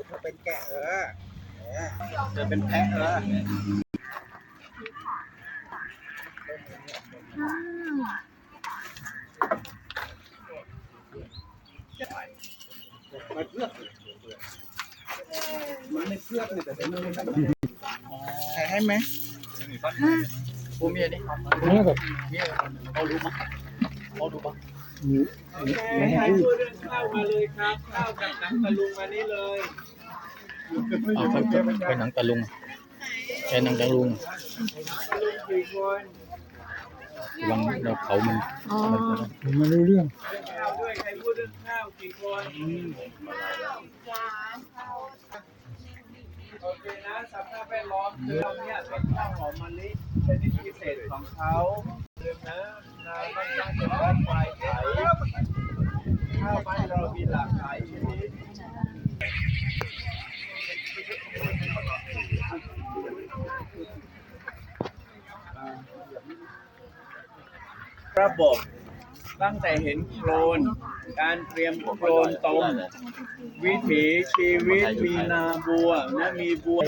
ถ้าเป็นแกะจะเป็นแพะมันไม่เพื่อนเลยแต่เป็นไม่ใช่ให้ไหมผู้มีนี่นี่แบบเอาดูมั้ยเอาดูมั้ยให้พูดเรื่องข้าวมาเลยครับข้าวกับหนังตะลุงมานี่เลยเป็นหนังตะลุงเป็นหนังตะลุงวังเราเขามันไม่รู้เรื่องข้าวด้วยใครพูดเรื่องข้าวกี่คนโอเคนะสภาพแวดล้อมคือเราเนี่ยเป็นข้าวหอมมะลิชนิดพิเศษของเขาเรื่องนะนาบ้านตั้งแต่บ้านปลายไข่ข้าวบ้านเรามีหลากหลายชนิดระบบตั้งแต่เห็นโคลนการเตรียมโคลนต้มวิถีชีวิตมีนาบัวนะมีบัว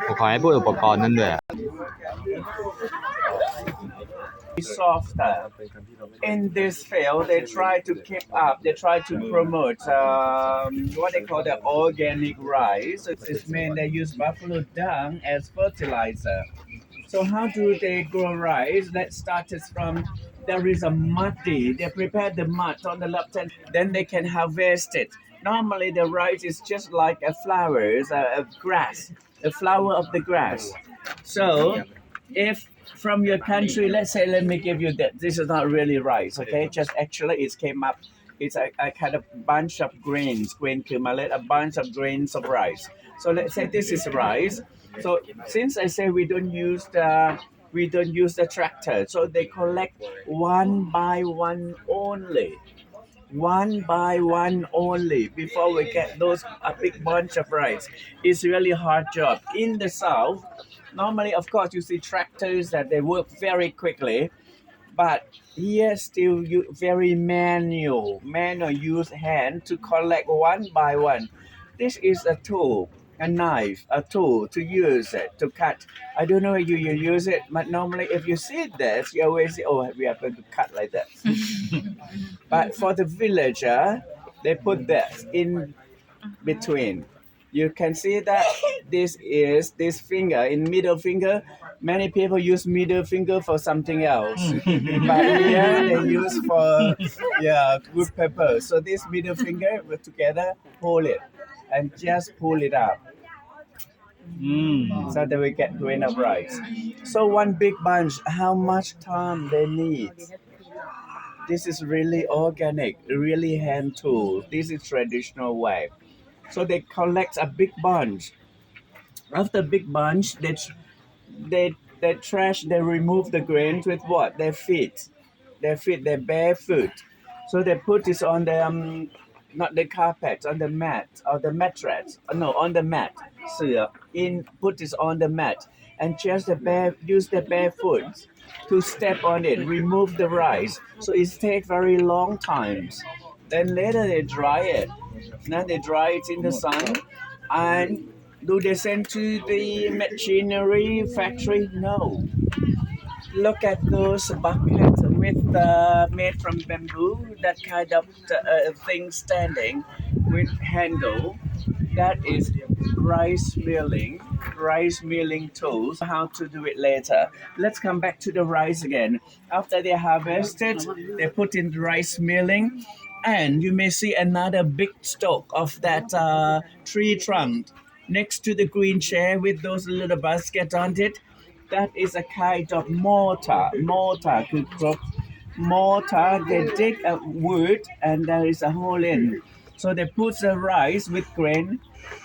ผมขอให้พูดอุปกรณ์นั่นด้วยsofter. In this field, they try to keep up. They try to promote what they call the organic rice. It's mean they use buffalo dung as fertilizer. So how do they grow rice? Let's start it from there is a muddy. They prepare the mud on the left hand, then they can harvest it. Normally, the rice is just like a flowers, a grass, the flower of the grass. So if from your country, let's say, let me give you that. This is not really rice, okay? Just actually, it came up. It's a kind of bunch of grains, grain kumalet, a bunch of grains of rice. So let's say this is rice. So since I say we don't use the tractor, so they collect one by one only. One by one only before we get those a big bunch of rice. It's really hard job. In the south, normally, of course, you see tractors that they work very quickly, but here still you very manual use hand to collect one by one. This is a tool, a knife, a tool to use it, to cut. I don't know if you use it, but normally if you see this, you always say, oh, we are going to cut like that. But for the villager, they put this in between. You can see that this is this finger in middle finger. Many people use middle finger for something else, but here they use for good purpose. So this middle finger with together, hold it, and just pull it out. So that we get grain of rice. So one big bunch, how much time they need? This is really organic, really hand tool. This is traditional way. So they collect a big bunch. After big bunch, they trash. They remove the grains with what? Their feet, their bare foot. So they put this on the not the carpet, on the mat or the mattress. No, on the mat. So put this on the mat and just use the bare foot to step on it. Remove the rice. So it takes very long times. Then later they dry it. Now they dry it in the sun, and do they send to the machinery factory? No. Look at those buckets with made from bamboo, that kind of thing standing with handle. That is rice milling tools. How to do it later. Let's come back to the rice again. After they harvested, they put in rice milling. And you may see another big stalk of that tree trunk next to the green chair with those little baskets on it. That is a kind of mortar. Mortar, they dig a wood and there is a hole in. So they put the rice with grain.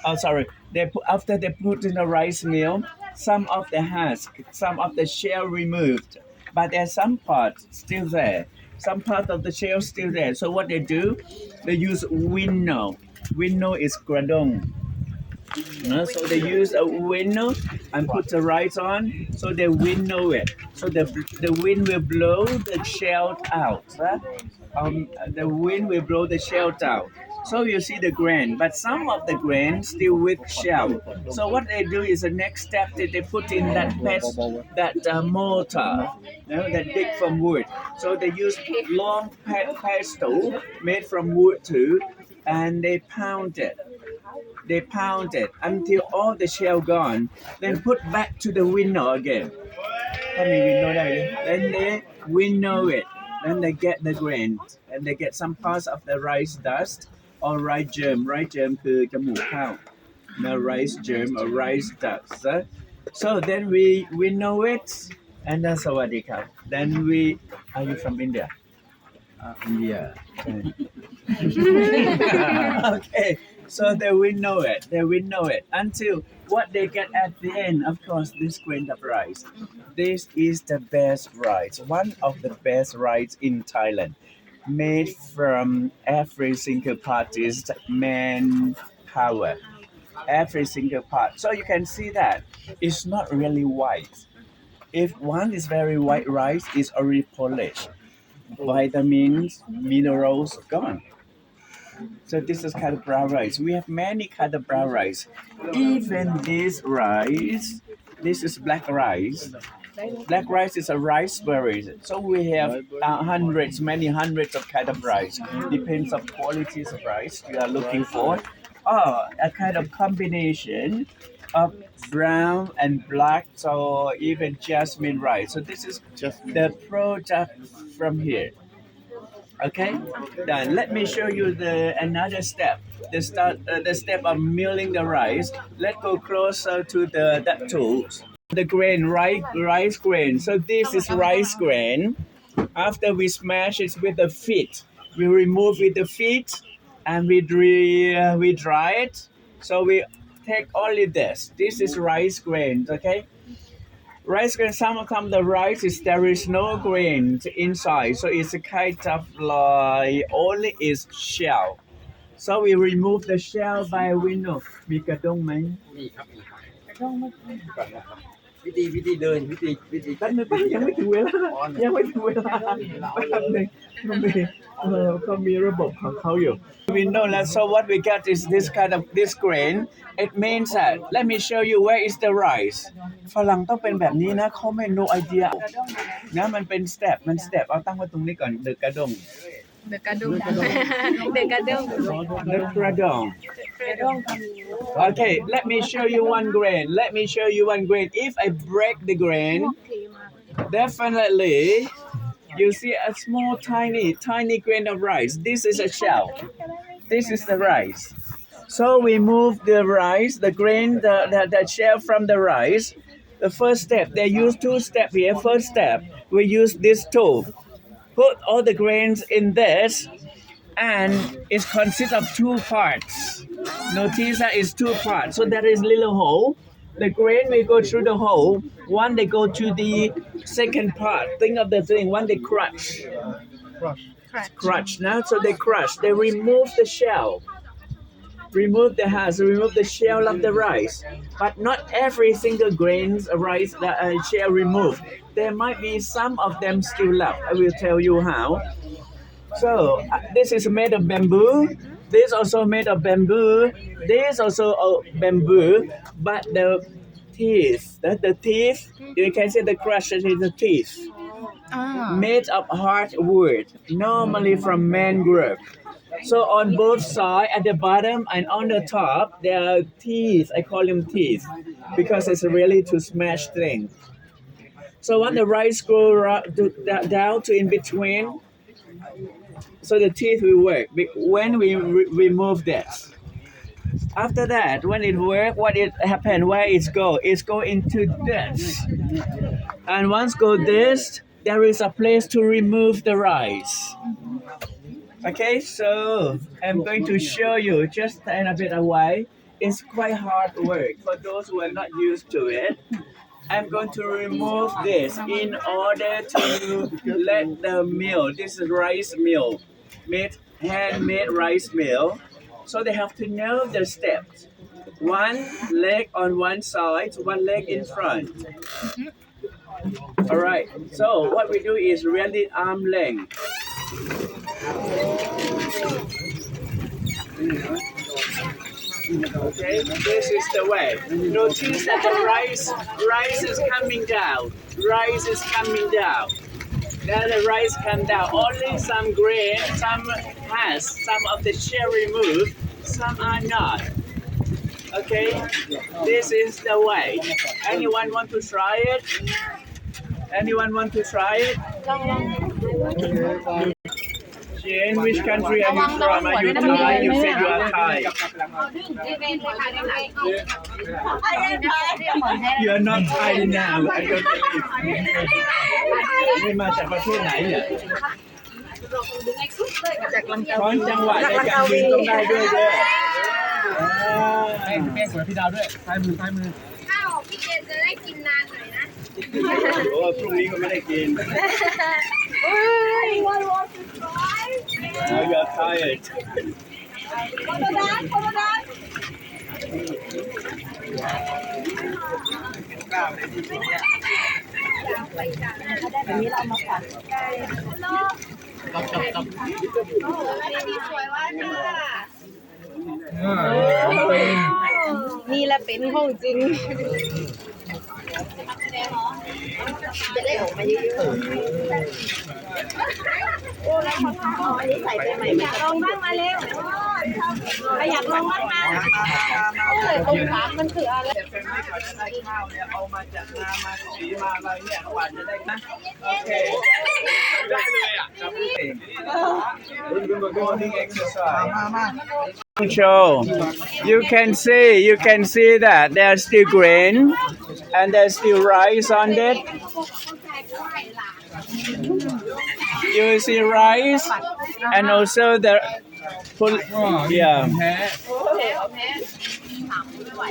After they put in the rice mill, some of the husk, some of the shell removed, but there's some part still there. Some part of the shell still there. So what they do, they use winnow. Winnow is gradong. So they use a winnow and put the rice on, so the wind know it. So the wind will blow the shell out. The wind will blow the shell out. So you see the grain, but some of the grain still with shell. So what they do is the next step that they put in that mortar, that dig from wood. So they use long pestle made from wood too, and they pound it. They pound it until all the shell gone. Then put back to the winnow again. ถ้ามีวินโนว์ได้เลย Then they winnow it. Then they get the grain and they get some parts of the rice dust or rice germ. Rice germ คือจมูกข้าว The rice germ or rice dust. So then we winnow it and then สวัสดีครับ Then we are you from India? India Okay, so they winnow it. They winnow it until what they get at the end. Of course, this grain of rice. This is the best rice. One of the best rice in Thailand, made from every single part is manpower. Every single part. So you can see that it's not really white. If one is very white rice, it's already polished. Vitamins, minerals gone. So this is kind of brown rice. We have many kind of brown rice. Even this rice, this is black rice. Black rice is a rice berry. So we have many hundreds of kind of rice. Depends on qualities of rice you are looking for. A kind of combination of brown and black, so even jasmine rice. So this is the product from here. Okay, done. Let me show you another step. The step of milling the rice. Let's go closer to that tools. The grain, rice grain. So this is rice grain. After we smash it with the feet, we remove with the feet, and we dry it. So we take only this. This is rice grains. Okay. Rice grain, some of the rice is there is no grain inside, so it's a kind of like only is shell. So we remove the shell by a window. มีกระด้งไหม มีครับกระด้งไม่ก่อนนะครับวิธีเดินวิธี แป๊บนึงยังไม่ถึงเวลาแป๊บนึงเขามีระบบของเขาอยู่ We know that. So what we get is this kind of this grain. It means that let me show you where is the rice. ฝรั่งต้องเป็นแบบนี้นะเขาไม่ no idea นะมันเป็น step เอาตั้งไว้ตรงนี้ก่อนเดอะกระด้ง The kadung. The kadung. The kradong. Okay, let me show you one grain. If I break the grain, definitely you see a small tiny grain of rice. This is a shell. This is the rice. So we move the rice, the grain, the shell from the rice. The first step, they use two steps here. First step, we use this tool. Put all the grains in this, and it consists of two parts. Notice that it's two parts. So there is little hole. The grain will go through the hole. One they go to the second part. Think of the thing. One they crush. Now, so they crush. They remove the shell. Remove the husk. Remove the shell of the rice. But not every single grains of rice shell removed. There might be some of them still left. I will tell you how. So this is made of bamboo. This also made of bamboo. This also bamboo. But the teeth, you can see the crushed in the teeth. Made of hardwood, normally from mangrove. So on both sides, at the bottom and on the top, there are teeth. I call them teeth because it's really to smash things. So when the rice go down to in between, so the teeth will work when we remove this. After that, when it work, what it happen? Where it go? It's go into this, and once go this, there is a place to remove the rice. Okay, so I'm going to show you just in a bit away. It's quite hard work for those who are not used to it. I'm going to remove this in order to let the mill, this is rice mill, handmade rice mill. So they have to know the steps. one leg on one side, one leg in front. All right. So what we do is really arm length. Okay, this is the way. Notice that the rice is coming down. Rice is coming down. Now the rice come down. Only some grain, some of the shell removed, some are not. Okay, this is the way. Anyone want to try it? Anyone want to try it? Jane, which country are you from? Are you Thai? You say you are Thai. You are not Thai now. I don't believe. นี่มาจากประเทศไหนเนี่ยช้อนจังหวะในการยืนต้องได้ด้วยเด้อแม่สวยพี่ดาวด้วยท้ายมือข้าวพี่เจนจะได้กินนานหน่อยนะ โอ้พรุ่งนี้ก็ไม่ได้กิน Now you are tired. อันนี้เรามาฝาก นี่แหละเป็นของจริงจะได้ออกมาเยอะๆโอ้แล้วเขาอันนี้ใส่ไปใหม่อยากลองบ้างมาเร็วอยากลองบ้างมาเลยตรงขามันคืออะไรเป็นไม่ก่อนจะได้ข้าวเนี่ยเอามาจากนามาสีมาอะไรเนี่ยกว่าจะได้นะโอเคได้เลยอ่ะจำเอง Morning exercise. Show. You can see that there's still grain and there's still rice on it. You see rice and also the yeah.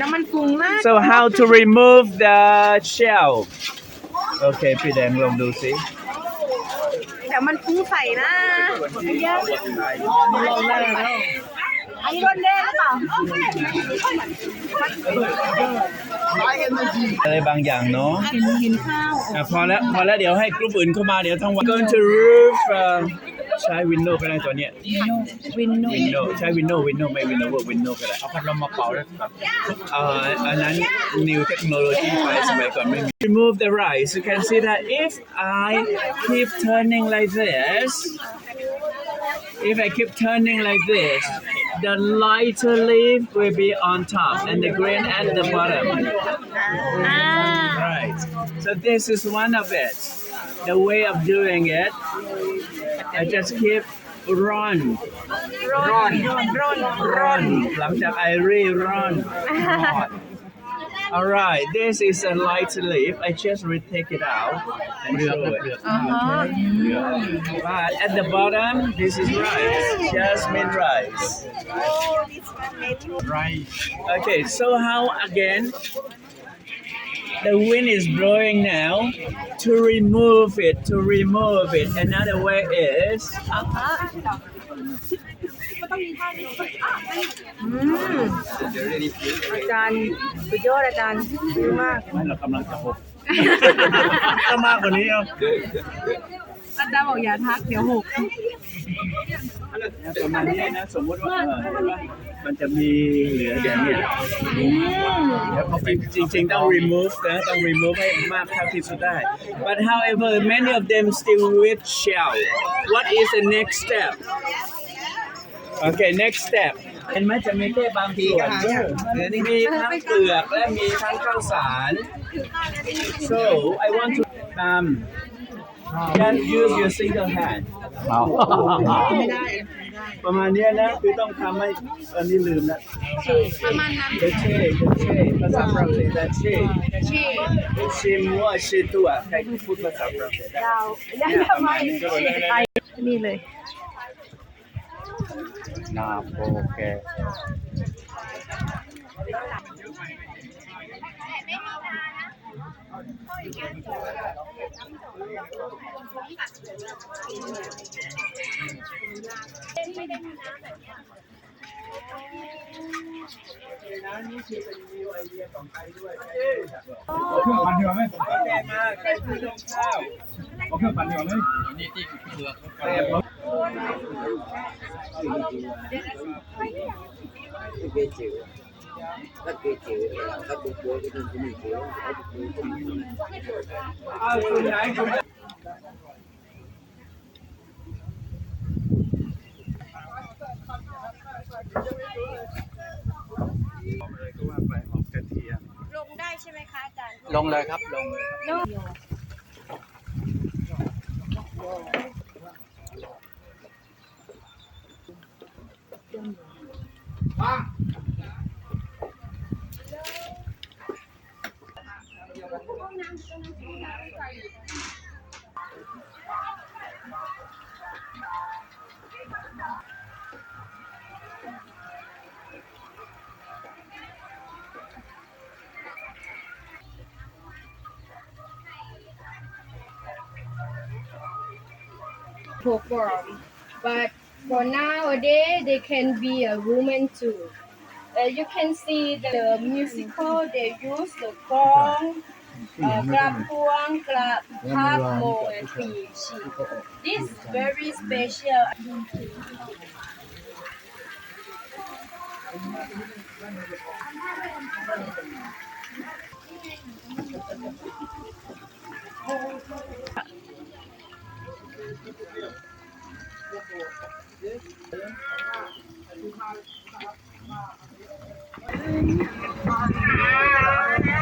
น้ำมันปรุงนะ So how to remove the shell? Okay, พี่แดงลองดูสิ แต่มันปรุงใส่นะเยอะอันนี้รสแดงหรือเปล่าอะไรบางอย่างเนาะ เห็นข้าวพอแล้วเดี๋ยวให้กลุ่มอื่นเข้ามาเดี๋ยวทั้งวัน Going to roof ใช้วินโดว์ก็ได้ตัวเนี้ยวินโดว์ใช้วินโดว์ไม่วินโดว์วินโดว์ก็ได้เอาพัดลมมาเป่าได้ครับอันนั้น new technology ไปสมัยก่อนไม่มี Remove the rice you can see that if I keep turning like this if I keep turning like this the lighter leaf will be on top and the grain at the bottom right so this is one of it the way of doing it I just keep run หลังจาก I run alright this is a light leaf I just take it out and show it but at the bottom this is rice jasmine rice okay so how again the wind is blowing now to remove it another way is อาจารย์สุดยอดอาจารย์ดีมากเรากำลังจะหกถ้ามากกว่านี้เอาอาจารย์บอกอย่าทักเดี๋ยวหกประมาณนี้นะสมมติว่ามันจะมีเหลืออย่างนี้จริงๆต้อง remove นะต้อง remove ให้มากเท่าที่สุดได้ but however many of them still with shell what is the next step okay next step เห็นไหมจะมีแค่บางส่วนมีทั้งเปลือกและมีทั้งข้าวสาร so I want to just use your single hand ประมาณนี้นะคือต้องทำให้อันนี้ลืมแล้วประมาณนั้นเช่ภาษาฝรั่งเศสเช่มัวเช่ตัวใครพูดภาษาฝรั่งเศสได้นี่เลยนาโปแก นะนี่คือเป็นวิวไอเดียของไทยด้วย เอาเครื่องปั่นดีกว่าไหม แก่มากใกล้คือลงข้าว เอาเครื่องปั่นดีกว่าไหม นี่ที่เรือ แต่ผม เกจิ๋วถ้าเกจิ๋วถ้าบุกโบก็ต้องมีเกจิ๋วถ้าบุกโบก็มี เอาคุณไหนคุณ เลยก็ว่าไปหอมกระเทียม ลงได้ใช่ไหมคะอาจารย์ ลงเลยครับลงเลย perform. But for nowadays, they can be a woman too. You can see the musical, they use the gong, grab puang, grab half mo and pi chi. This is very special.